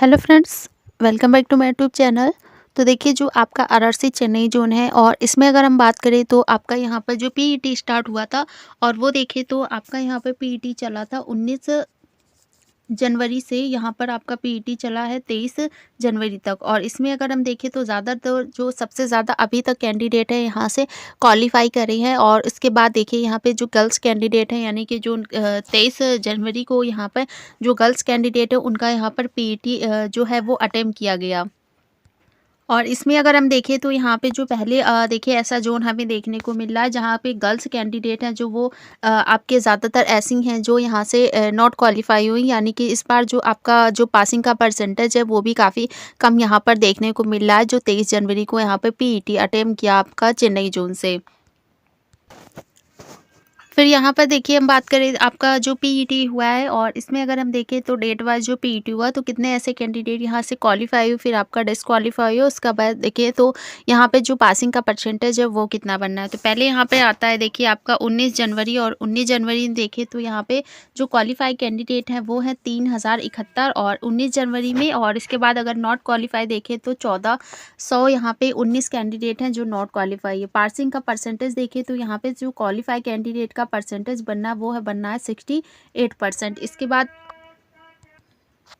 Hello friends, welcome back to my YouTube channel. तो देखिए जो आपका आरआरसी चेन्नई जोन है और इसमें अगर हम बात करें तो आपका यहाँ पर जो पीईटी स्टार्ट हुआ था और वो देखिए तो आपका यहाँ पे पीईटी चला था 19 जनवरी से यहाँ पर आपका पीईटी चला है 23 जनवरी तक। और इसमें अगर हम देखें तो ज़्यादातर जो सबसे ज़्यादा अभी तक कैंडिडेट है यहाँ से क्वालिफाई करे हैं। और इसके बाद देखिए यहाँ पे जो गर्ल्स कैंडिडेट हैं यानी कि जो 23 जनवरी को यहाँ पर जो गर्ल्स कैंडिडेट है उनका यहाँ पर पीईटी जो है वो अटेम्प्ट किया गया। और इसमें अगर हम देखें तो यहाँ पे जो पहले देखिए ऐसा जोन हमें देखने को मिल रहा है जहाँ पे गर्ल्स कैंडिडेट हैं जो वो आपके ज़्यादातर ऐसी हैं जो यहाँ से नॉट क्वालिफाई हुई, यानी कि इस बार जो आपका जो पासिंग का परसेंटेज है वो भी काफ़ी कम यहाँ पर देखने को मिल रहा है, जो 23 जनवरी को यहाँ पे पीईटी अटेम्प्ट किया आपका चेन्नई जोन से। फिर यहाँ पर देखिए हम बात करें आपका जो पीईटी हुआ है और इसमें अगर हम देखें तो डेट वाइज जो पीईटी हुआ तो कितने ऐसे कैंडिडेट यहाँ से क्वालिफाई हुए फिर आपका डिसक्वालीफाई हो, उसका बाद देखिए तो यहाँ पे जो पासिंग का परसेंटेज है वो कितना बनना है। तो पहले यहाँ पे आता है देखिए आपका 19 जनवरी, और 19 जनवरी देखें तो यहाँ पे जो क्वालिफाई कैंडिडेट हैं वो है 3071 और 19 जनवरी में। और इसके बाद अगर नॉट क्वालिफाई देखें तो 1400 यहाँ पे 19 कैंडिडेट हैं जो नॉट क्वालिफाई है। पासिंग का परसेंटेज देखें तो यहाँ पे जो क्वालिफाई कैंडिडेट का परसेंटेज बनना है 68%। इसके बाद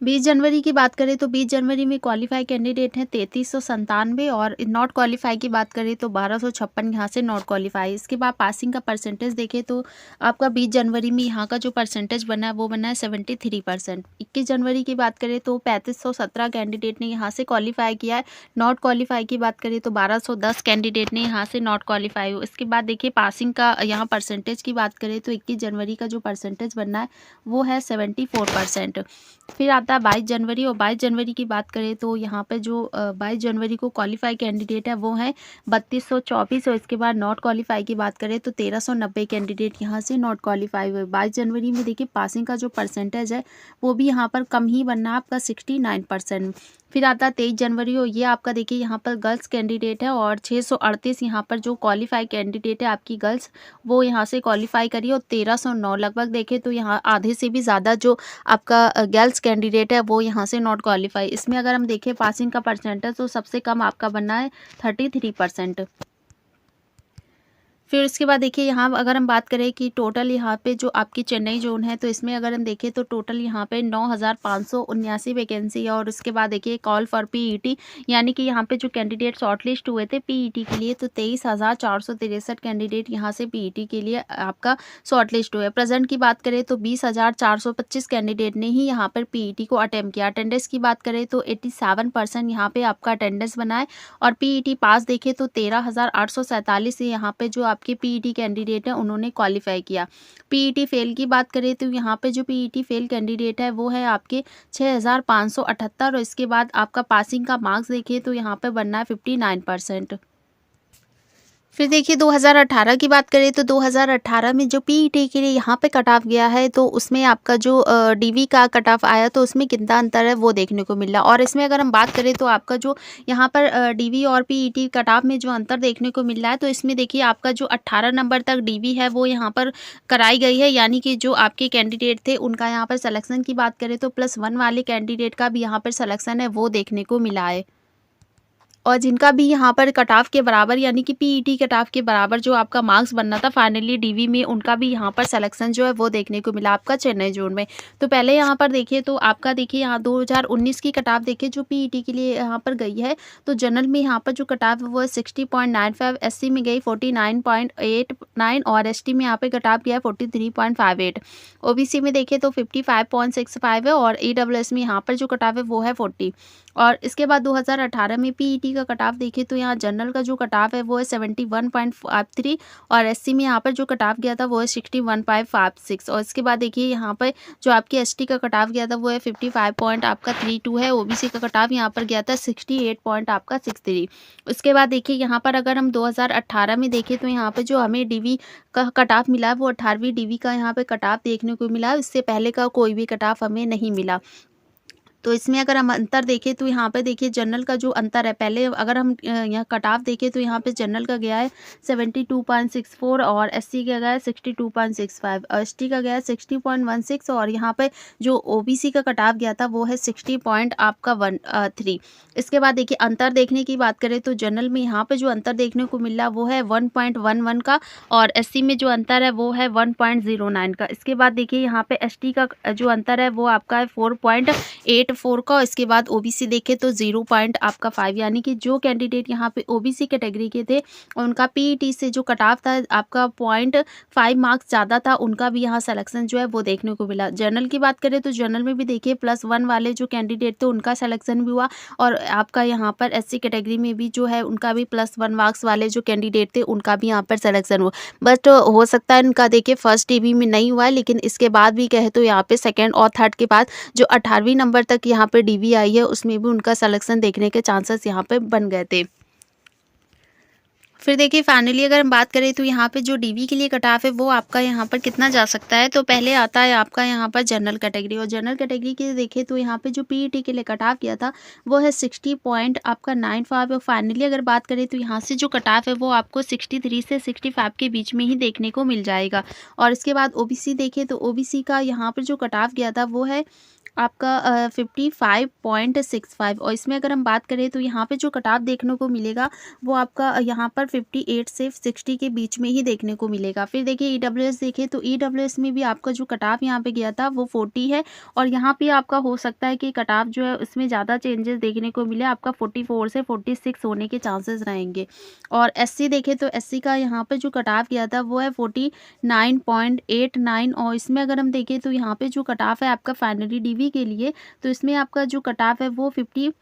20 जनवरी की बात करें तो 20 जनवरी में क्वालिफाई कैंडिडेट हैं 3397 और नॉट क्वालिफाई की बात करें तो 1256 यहाँ से नॉट क्वालिफाई। इसके बाद पासिंग का परसेंटेज देखें तो आपका 20 जनवरी में यहाँ का जो परसेंटेज बना है वो बना है 73%। 21 जनवरी की बात करें तो 3517 कैंडिडेट ने यहाँ से क्वालिफाई किया है। नॉट क्वालिफाई की बात करें तो 1210 कैंडिडेट ने यहाँ से नॉट क्वालिफाई हो। इसके बाद देखिए पासिंग का यहाँ परसेंटेज की बात करें तो 21 जनवरी का जो परसेंटेज बनना है वो है 74%। फिर आता है 22 जनवरी, और 22 जनवरी की बात करें तो यहाँ पे जो 22 जनवरी को क्वालिफाई कैंडिडेट है वो है 3224। और इसके बाद नॉट क्वालिफाई की बात करें तो 1390 कैंडिडेट यहाँ से नॉट क्वालिफाई हुए। 22 जनवरी में देखिए पासिंग का जो परसेंटेज है वो भी यहाँ पर कम ही बनना है आपका 69%। फिर आता है 23 जनवरी, और ये आपका देखिए यहाँ पर गर्ल्स कैंडिडेट है और 638 यहाँ पर जो क्वालिफाई कैंडिडेट है आपकी गर्ल्स वो यहाँ से क्वालिफाई करी और 1309 लगभग देखें तो यहाँ आधे से भी ज़्यादा जो आपका गर्ल्स कैंडिडेट है वो यहाँ से नॉट क्वालिफाई। इसमें अगर हम देखें पासिंग का परसेंटेज तो सबसे कम आपका बनना है 33%। फिर उसके बाद देखिए यहाँ अगर हम बात करें कि टोटल यहाँ पे जो आपकी चेन्नई जोन है तो इसमें अगर हम देखें तो टोटल यहाँ पे 9579 वैकेंसी है। और उसके बाद देखिए कॉल फॉर पीईटी, यानी कि यहाँ पे जो कैंडिडेट शॉर्टलिस्ट हुए थे पीईटी के लिए तो 23,463 कैंडिडेट यहाँ से पीईटी के लिए आपका शॉर्टलिस्ट हुए। प्रेजेंट की बात करें तो 20,425 कैंडिडेट ने ही यहाँ पर पीईटी को अटेम्प्ट किया। अटेंडेंस की बात करें तो 87% यहाँ पे आपका अटेंडेंस बना है। और पीईटी पास देखें तो 13,847 से यहाँ पे जो आपके पीईटी कैंडिडेट है उन्होंने क्वालिफाई किया। पीईटी फेल की बात करें तो यहाँ पे जो पीईटी फेल कैंडिडेट है वो है आपके 6,578। और इसके बाद आपका पासिंग का मार्क्स देखिए तो यहाँ पे बनना है 59%। फिर देखिए 2018 की बात करें तो 2018 में जो पीईटी के लिए यहाँ पे कट ऑफ गया है तो उसमें आपका जो डीवी का कट ऑफ आया तो उसमें कितना अंतर है वो देखने को मिला। और इसमें अगर हम बात करें तो आपका जो यहाँ पर डीवी और पीईटी कट ऑफ में जो अंतर देखने को मिल रहा है तो इसमें देखिए आपका जो 18 नंबर तक डीवी है वो यहाँ पर कराई गई है, यानी कि जो आपके कैंडिडेट थे उनका यहाँ पर सिलेक्शन की बात करें तो +1 वाले कैंडिडेट का भी यहाँ पर सिलेक्शन है वो देखने को मिला है। और जिनका भी यहाँ पर कट ऑफ के बराबर यानी कि पीईटी कट ऑफ के बराबर जो आपका मार्क्स बनना था फाइनली डीवी में, उनका भी यहाँ पर सिलेक्शन जो है वो देखने को मिला आपका चेन्नई जोन में। तो पहले यहाँ पर देखिए तो आपका देखिए यहाँ 2019 की कट ऑफ देखिए जो पीईटी के लिए यहाँ पर गई है तो जनरल में यहाँ पर जो कट ऑफ है वो 60.95, एससी में गई 49.89 और एसटी में यहाँ पे कट ऑफ गया है 43.58। ओबीसी में देखिए तो 55.65 है और ईडब्ल्यूएस में यहाँ पर जो कट ऑफ है वो है 40। और इसके बाद 2018 में पीईटी का कट ऑफ देखें तो यहाँ जनरल का जो कट ऑफ है वो है 71.53 और एससी में यहाँ पर जो कट ऑफ गया था वो है 61.56। और इसके बाद देखिए यहाँ पर जो आपकी एसटी का कट ऑफ गया था वो है 55 पॉइंट आपका 32 है। ओबीसी का कट ऑफ यहाँ पर गया था 68 पॉइंट आपका 63। उसके बाद देखिए यहाँ पर अगर हम 2018 में देखें तो यहाँ पे जो हमें डीवी का कट ऑफ मिला है वो 18वीं डीवी का यहाँ पे कट ऑफ देखने को मिला है, इससे पहले का कोई भी कट ऑफ हमें नहीं मिला। तो इसमें अगर हम अंतर देखें तो यहाँ पे देखिए जनरल का जो अंतर है, पहले अगर हम यहाँ कट ऑफ देखें तो यहाँ पे जनरल का गया है 72.64 और एससी का गया है 62.65 और एसटी का गया है 60.16 और यहाँ पे जो ओबीसी का कट ऑफ गया था वो है 60 पॉइंट आपका 13। इसके बाद देखिए अंतर देखने की बात करें तो जनरल में यहाँ पे जो अंतर देखने को मिल रहा वो है 1.11 का और एससी में जो अंतर है वो है 1.09 का। इसके बाद देखिए यहाँ पे एसटी का जो अंतर है वो आपका है 4.84 का। इसके बाद ओबीसी देखे तो 0.5 यानी कि जो कैंडिडेट यहाँ पे ओबीसी कैटेगरी के थे उनका पीईटी से जो कट ऑफ था आपका 0.5 मार्क्स ज़्यादा था, उनका भी यहाँ सिलेक्शन जो है वो देखने को मिला। जनरल की बात करें तो जनरल में भी देखिए +1 वाले जो कैंडिडेट थे उनका सिलेक्शन भी हुआ और आपका यहाँ पर एससी कैटेगरी में भी जो है उनका भी +1 मार्क्स वाले जो कैंडिडेट थे उनका भी यहाँ पर सिलेक्शन हुआ। बट हो सकता है इनका देखिए फर्स्ट टीवी में नहीं हुआ है, लेकिन इसके बाद भी कहे तो यहाँ पे सेकेंड और थर्ड के बाद जो 18वीं नंबर तक यहाँ पे डीवी आई है उसमें भी उनका सिलेक्शन देखने के चांसेस यहाँ पे बन गए थे। फिर देखिए फाइनली अगर हम बात करें तो यहाँ पे जो डीवी के लिए कट ऑफ है वो आपका यहाँ पर कितना जा सकता है, तो पहले आता है आपका यहाँ पर जनरल कैटेगरी और जनरल कैटेगरी के देखें तो यहाँ पे जो पीईटी के लिए कट ऑफ किया था वो है 60 पॉइंट आपका 95 और फाइनली अगर बात करें तो यहाँ से जो कट ऑफ है वो आपको 63 से 65 के बीच में ही देखने को मिल जाएगा। और इसके बाद ओबीसी देखें तो ओबीसी का यहाँ पर जो कट ऑफ गया था वो है आपका 55.65 और इसमें अगर हम बात करें तो यहाँ पे जो कट ऑफ देखने को मिलेगा वो आपका यहाँ पर 58 से 60 के बीच में ही देखने को मिलेगा। फिर देखिए ईडब्ल्यूएस देखें तो ईडब्ल्यूएस में भी आपका जो कट ऑफ यहाँ पे गया था वो 40 है और यहाँ पे आपका हो सकता है कि कट ऑफ जो है उसमें ज़्यादा चेंजेस देखने को मिले, आपका 44 से 46 होने के चांसेस रहेंगे। और एससी देखें तो एससी का यहाँ पर जो कट ऑफ गया था वो है 49.89 और इसमें अगर हम देखें तो यहाँ पे जो कट ऑफ है आपका फाइनली डीवी के लिए तो इसमें आपका जो कट ऑफ है वो 53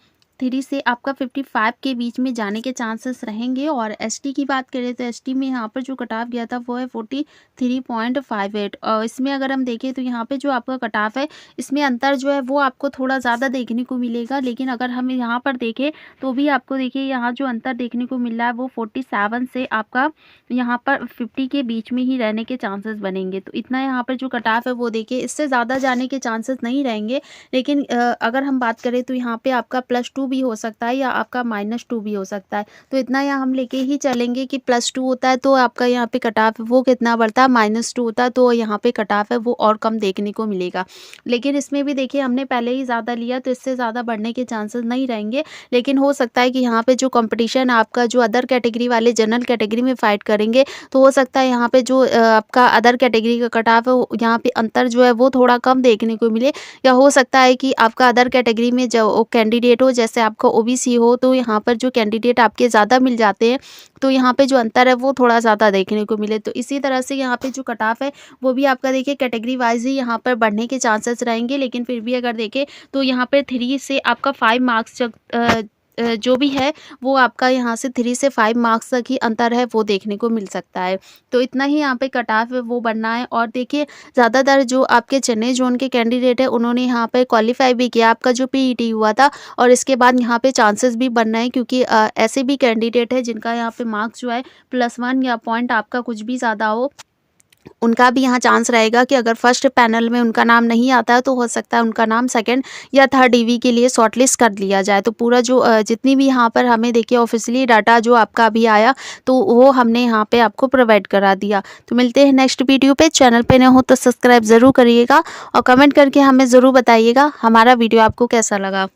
से आपका 55 के बीच में जाने के चांसेस रहेंगे। और एसटी की बात करें तो एसटी में यहाँ पर जो कट ऑफ गया था वो है 43.58 और इसमें अगर हम देखें तो यहाँ पे जो आपका कट ऑफ है इसमें अंतर जो है वो आपको थोड़ा ज़्यादा देखने को मिलेगा, लेकिन अगर हम यहाँ पर देखें तो भी आपको देखिए यहाँ जो अंतर देखने को मिल रहा है वो 47 से आपका यहाँ पर 50 के बीच में ही रहने के चांसेस बनेंगे। तो इतना यहाँ पर जो कट ऑफ है वो देखिए इससे ज़्यादा जाने के चांसेस नहीं रहेंगे, लेकिन अगर हम बात करें तो यहाँ पे आपका +2 भी हो सकता है या आपका -2 भी हो सकता है। तो इतना यहाँ हम लेके ही चलेंगे कि +2 होता है तो आपका यहाँ पे कट ऑफ वो कितना बढ़ता है, -2 होता है तो यहाँ पे कट ऑफ है वो और कम देखने को मिलेगा। लेकिन इसमें भी देखिए हमने पहले ही ज़्यादा लिया तो इससे ज़्यादा बढ़ने के चांसेस नहीं रहेंगे, लेकिन हो सकता है कि यहाँ पे जो कंपटीशन आपका जो अदर कैटेगरी वाले जनरल कैटेगरी में फाइट करेंगे तो हो सकता है यहाँ पे जो आपका अदर कैटेगरी का कट ऑफ है यहाँ पे अंतर जो है वो थोड़ा कम देखने को मिले, या हो सकता है कि आपका अदर कैटेगरी में जो कैंडिडेट हो जैसे आपका ओबीसी हो तो यहाँ पर जो कैंडिडेट आपके ज़्यादा मिल जाते हैं तो यहाँ पे जो अंतर है वो थोड़ा ज़्यादा देखने को मिले। तो इसी तरह से यहाँ पे जो कट ऑफ है वो भी आपका देखिए कैटेगरी वाइज ही यहाँ पर बढ़ने के चांसेस रहेंगे, लेकिन फिर भी अगर देखें तो यहाँ पर 3 से आपका 5 मार्क्स जो भी है वो आपका यहाँ से 3 से 5 मार्क्स तक ही अंतर है वो देखने को मिल सकता है। तो इतना ही यहाँ पे कट ऑफ है वो बनना है। और देखिए ज़्यादातर जो आपके चेन्नई जोन के कैंडिडेट है उन्होंने यहाँ पे क्वालिफाई भी किया, आपका जो पीईटी हुआ था और इसके बाद यहाँ पे चांसेस भी बनना है, क्योंकि ऐसे भी कैंडिडेट है जिनका यहाँ पे मार्क्स जो है +1 या पॉइंट आपका कुछ भी ज़्यादा हो, उनका भी यहाँ चांस रहेगा कि अगर फर्स्ट पैनल में उनका नाम नहीं आता है तो हो सकता है उनका नाम सेकंड या थर्ड डीवी के लिए शॉर्टलिस्ट कर लिया जाए। तो पूरा जो जितनी भी यहाँ पर हमें देखिए ऑफिशियली डाटा जो आपका अभी आया तो वो हमने यहाँ पे आपको प्रोवाइड करा दिया। तो मिलते हैं नेक्स्ट वीडियो पे। चैनल पे न हो तो सब्सक्राइब ज़रूर करिएगा और कमेंट करके हमें ज़रूर बताइएगा हमारा वीडियो आपको कैसा लगा।